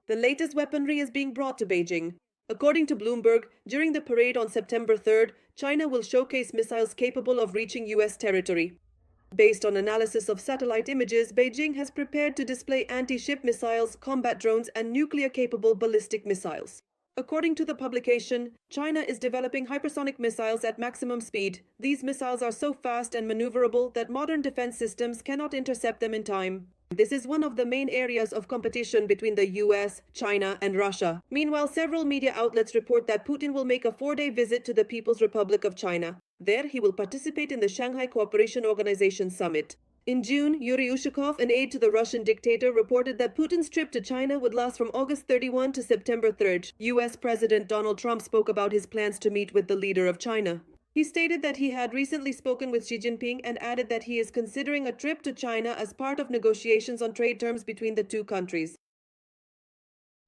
The latest weaponry is being brought to Beijing. According to Bloomberg, during the parade on September 3rd, China will showcase missiles capable of reaching U.S. territory. Based on analysis of satellite images, Beijing has prepared to display anti-ship missiles, combat drones, and nuclear-capable ballistic missiles. According to the publication, China is developing hypersonic missiles at maximum speed. These missiles are so fast and maneuverable that modern defense systems cannot intercept them in time. This is one of the main areas of competition between the US, China, and Russia. Meanwhile, several media outlets report that Putin will make a 4-day visit to the People's Republic of China. There, he will participate in the Shanghai Cooperation Organization summit. In June, Yuri Ushakov, an aide to the Russian dictator, reported that Putin's trip to China would last from August 31 to September 3rd. US President Donald Trump spoke about his plans to meet with the leader of China. He stated that he had recently spoken with Xijinping and added that he is considering a trip to China as part of negotiations on trade terms between the two countries.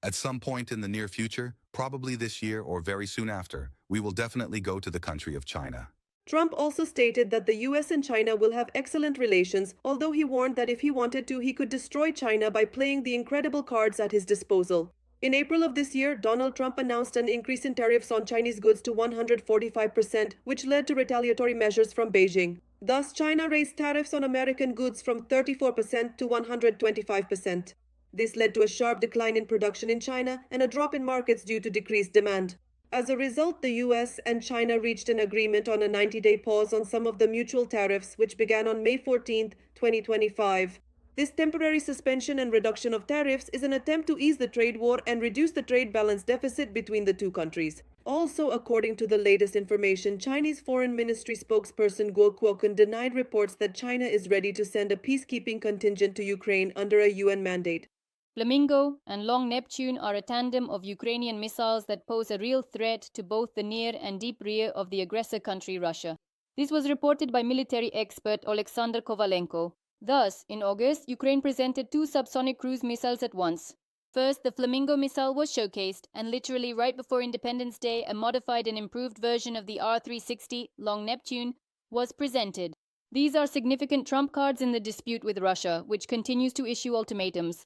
At some point in the near future, probably this year or very soon after, we will definitely go to the country of China. Trump also stated that the US and China will have excellent relations, although he warned that if he wanted to, he could destroy China by playing the incredible cards at his disposal. In April of this year, Donald Trump announced an increase in tariffs on Chinese goods to 145%, which led to retaliatory measures from Beijing. Thus, China raised tariffs on American goods from 34% to 125%. This led to a sharp decline in production in China and a drop in markets due to decreased demand. As a result, the US and China reached an agreement on a 90-day pause on some of the mutual tariffs, which began on May 14, 2025. This temporary suspension and reduction of tariffs is an attempt to ease the trade war and reduce the trade balance deficit between the two countries. Also, according to the latest information, Chinese Foreign Ministry spokesperson Guo Guoqun denied reports that China is ready to send a peacekeeping contingent to Ukraine under a UN mandate. Flamingo and longneptune are a tandem of Ukrainian missiles that pose a real threat to both the near and deep rear of the aggressor country Russia. This was reported by military expert Alexander Kovalenko. Thus, in August, Ukraine presented 2 subsonic cruise missiles at once. First, the Flamingo missile was showcased, and literally right before Independence Day, a modified and improved version of the R-360, longneptune, was presented. These are significant trump cards in the dispute with Russia, which continues to issue ultimatums.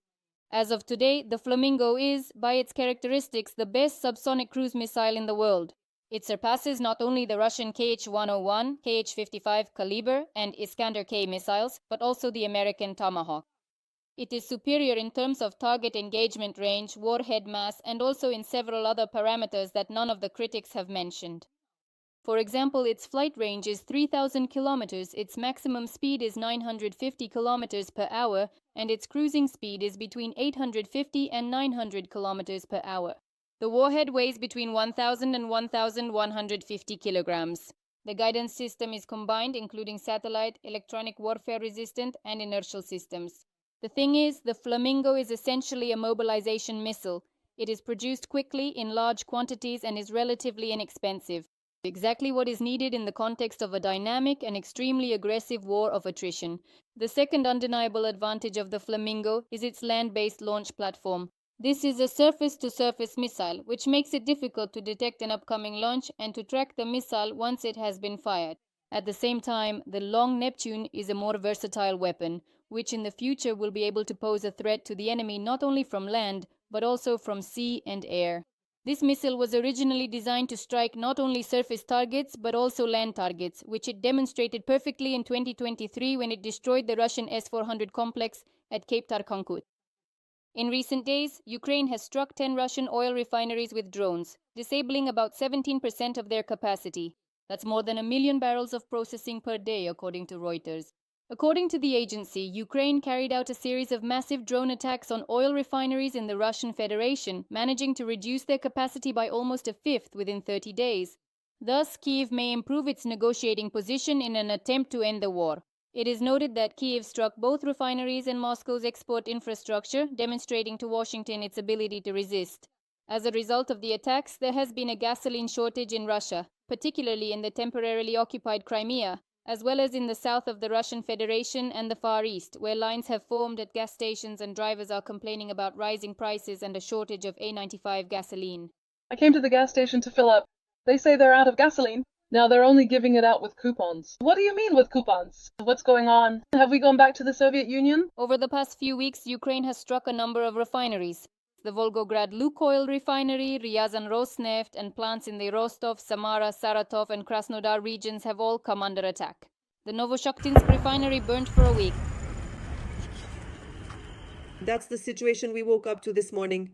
As of today, the Flamingo is, by its characteristics, the best subsonic cruise missile in the world. It surpasses not only the Russian Kh-101, Kh-55 Kaliber, and Iskander-K missiles, but also the American Tomahawk. It is superior in terms of target engagement range, warhead mass, and also in several other parameters that none of the critics have mentioned. For example, its flight range is 3,000 kilometers, its maximum speed is 950 kilometers per hour, and its cruising speed is between 850 and 900 kilometers per hour. The warhead weighs between 1,000 and 1,150 kilograms. The guidance system is combined, including satellite, electronic warfare resistant, and inertial systems. The thing is, the Flamingo is essentially a mobilization missile. It is produced quickly in large quantities and is relatively inexpensive. Exactly what is needed in the context of a dynamic and extremely aggressive war of attrition. The second undeniable advantage of the Flamingo is its land-based launch platform. This is a surface-to-surface missile, which makes it difficult to detect an upcoming launch and to track the missile once it has been fired. At the same time, the longneptune is a more versatile weapon, which in the future will be able to pose a threat to the enemy not only from land, but also from sea and air. This missile was originally designed to strike not only surface targets but also land targets, which it demonstrated perfectly in 2023 when it destroyed the Russian S-400 complex at Cape Tarkankut. In recent days, Ukraine has struck 10 Russian oil refineries with drones, disabling about 17% of their capacity. That's more than 1 million barrels of processing per day, according to Reuters. According to the agency, Ukraine carried out a series of massive drone attacks on oil refineries in the Russian Federation, managing to reduce their capacity by almost a fifth within 30 days. Thus, Kyiv may improve its negotiating position in an attempt to end the war. It is noted that Kyiv struck both refineries and Moscow's export infrastructure, demonstrating to Washington its ability to resist. As a result of the attacks, there has been a gasoline shortage in Russia, particularly in the temporarily occupied Crimea, as well as in the south of the Russian Federation and the Far East, where lines have formed at gas stations and drivers are complaining about rising prices and a shortage of A95 gasoline. I came to the gas station to fill up. They say they're out of gasoline. Now they're only giving it out with coupons. What do you mean with coupons? What's going on? Have we gone back to the Soviet Union? Over the past few weeks, Ukraine has struck a number of refineries. The Volgograd Lukoil refinery, Ryazan Rosneft, and plants in the Rostov, Samara, Saratov, and Krasnodar regions have all come under attack. The Novoshakhtinsk refinery burned for a week. That's the situation we woke up to this morning.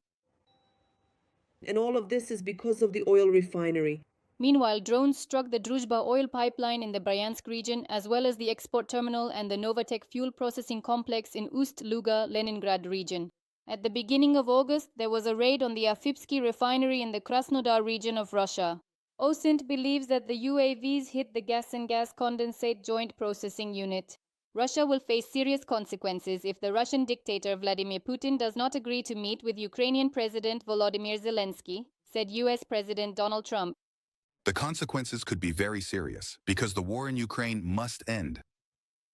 And all of this is because of the oil refinery. Meanwhile, drones struck the Druzhba oil pipeline in the Bryansk region, as well as the export terminal and the Novatek fuel processing complex in Ust-Luga, Leningrad region. At the beginning of August, there was a raid on the Afipsky refinery in the Krasnodar region of Russia. OSINT believes that the UAVs hit the gas and gas condensate joint processing unit. Russia will face serious consequences if the Russian dictator Vladimir Putin does not agree to meet with Ukrainian President Volodymyr Zelenskyy, said US President Donald Trump. The consequences could be very serious because the war in Ukraine must end.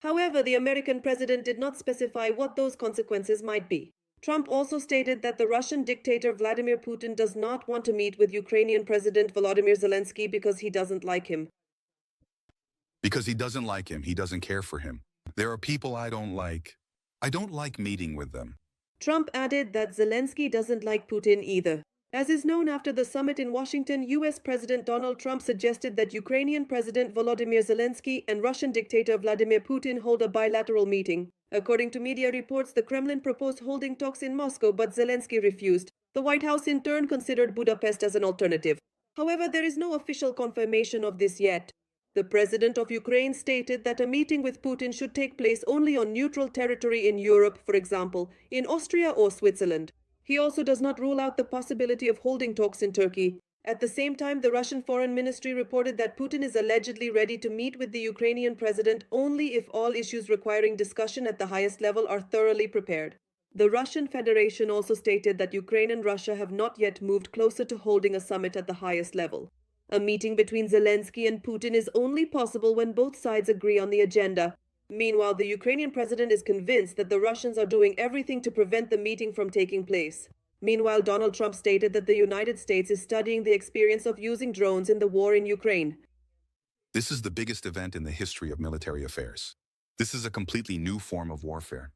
However, the American president did not specify what those consequences might be. Trump also stated that the Russian dictator Vladimir Putin does not want to meet with Ukrainian President Volodymyr Zelenskyy because he doesn't like him. Because he doesn't like him, he doesn't care for him. There are people I don't like. I don't like meeting with them. Trump added that Zelenskyy doesn't like Putin either. As is known, after the summit in Washington, US President Donald Trump suggested that Ukrainian President Volodymyr Zelenskyy and Russian dictator Vladimir Putin hold a bilateral meeting. According to media reports, the Kremlin proposed holding talks in Moscow, but Zelenskyy refused. The White House in turn considered Budapest as an alternative. However, there is no official confirmation of this yet. The president of Ukraine stated that a meeting with Putin should take place only on neutral territory in Europe, for example, in Austria or Switzerland. He also does not rule out the possibility of holding talks in Turkey. At the same time, the Russian Foreign Ministry reported that Putin is allegedly ready to meet with the Ukrainian president only if all issues requiring discussion at the highest level are thoroughly prepared. The Russian Federation also stated that Ukraine and Russia have not yet moved closer to holding a summit at the highest level. A meeting between Zelenskyy and Putin is only possible when both sides agree on the agenda. Meanwhile, the Ukrainian president is convinced that the Russians are doing everything to prevent the meeting from taking place. Meanwhile, Donald Trump stated that the United States is studying the experience of using drones in the war in Ukraine. This is the biggest event in the history of military affairs. This is a completely new form of warfare.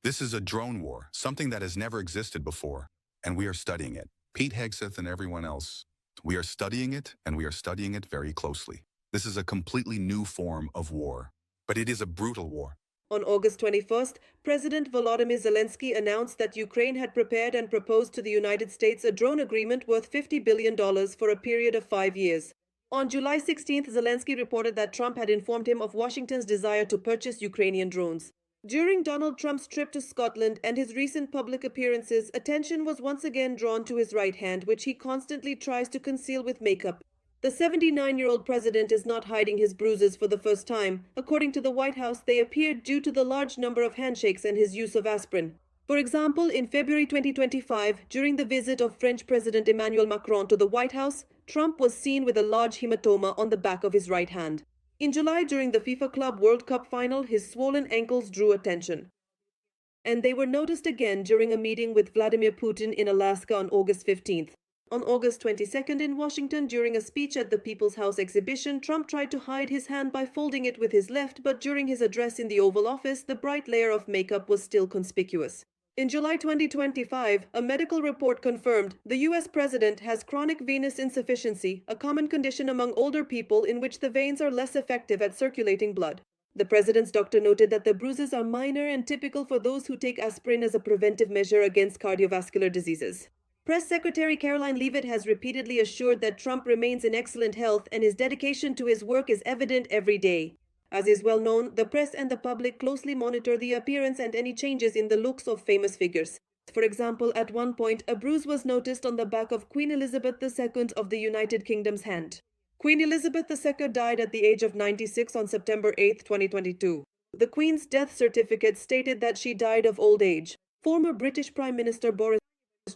This is a drone war, something that has never existed before, and we are studying it. Pete Hegseth and everyone else, we are studying it, and we are studying it very closely. This is a completely new form of war, but it is a brutal war. On August 21st, President Volodymyr Zelenskyy announced that Ukraine had prepared and proposed to the United States a drone agreement worth $50 billion for a period of 5 years. On July 16th, Zelenskyy reported that Trump had informed him of Washington's desire to purchase Ukrainian drones. During Donald Trump's trip to Scotland and his recent public appearances, attention was once again drawn to his right hand, which he constantly tries to conceal with makeup. The 79-year-old president is not hiding his bruises for the first time. According to the White House, they appeared due to the large number of handshakes and his use of aspirin. For example, in February 2025, during the visit of French President Emmanuel Macron to the White House, Trump was seen with a large hematoma on the back of his right hand. In July, during the FIFA Club World Cup final, his swollen ankles drew attention. And they were noticed again during a meeting with Vladimir Putin in Alaska on August 15th. On August 22nd in Washington, during a speech at the People's House exhibition, Trump tried to hide his hand by folding it with his left, but during his address in the Oval Office, the bright layer of makeup was still conspicuous. In July 2025, a medical report confirmed the US president has chronic venous insufficiency, a common condition among older people in which the veins are less effective at circulating blood. The president's doctor noted that the bruises are minor and typical for those who take aspirin as a preventive measure against cardiovascular diseases. Press Secretary Caroline Leavitt has repeatedly assured that Trump remains in excellent health and his dedication to his work is evident every day. As is well known, the press and the public closely monitor the appearance and any changes in the looks of famous figures. For example, at one point, a bruise was noticed on the back of Queen Elizabeth II of the United Kingdom's hand. Queen Elizabeth II died at the age of 96 on September 8, 2022. The Queen's death certificate stated that she died of old age. Former British Prime Minister Boris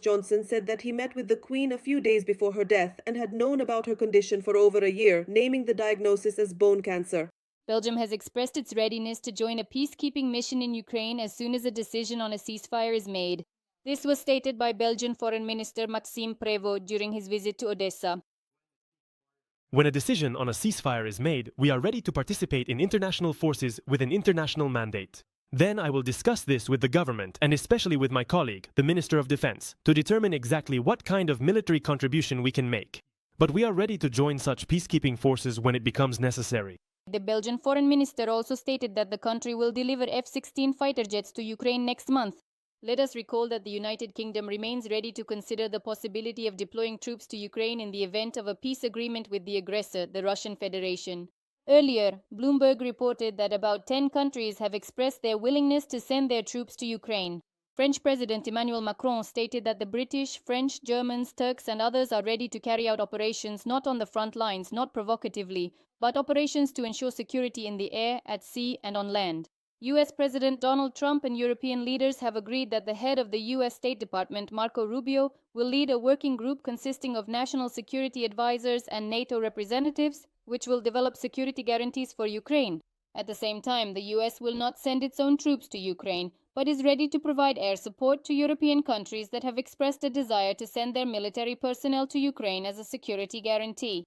Johnson said that he met with the Queen a few days before her death and had known about her condition for over a year, naming the diagnosis as bone cancer. Belgium has expressed its readiness to join a peacekeeping mission in Ukraine as soon as a decision on a ceasefire is made. This was stated by Belgian Foreign Minister Maxime Prévost during his visit to Odessa. When a decision on a ceasefire is made, we are ready to participate in international forces with an international mandate. Then I will discuss this with the government and especially with my colleague, the Minister of Defense, to determine exactly what kind of military contribution we can make. But we are ready to join such peacekeeping forces when it becomes necessary. The Belgian foreign minister also stated that the country will deliver F-16 fighter jets to Ukraine next month. Let us recall that the United Kingdom remains ready to consider the possibility of deploying troops to Ukraine in the event of a peace agreement with the aggressor, the Russian Federation. Earlier, Bloomberg reported that about 10 countries have expressed their willingness to send their troops to Ukraine. French President Emmanuel Macron stated that the British, French, Germans, Turks and others are ready to carry out operations not on the front lines, not provocatively, but operations to ensure security in the air, at sea and on land. US President Donald Trump and European leaders have agreed that the head of the US State Department, Marco Rubio, will lead a working group consisting of national security advisors and NATO representatives, which will develop security guarantees for Ukraine. At the same time, the US will not send its own troops to Ukraine, but is ready to provide air support to European countries that have expressed a desire to send their military personnel to Ukraine as a security guarantee.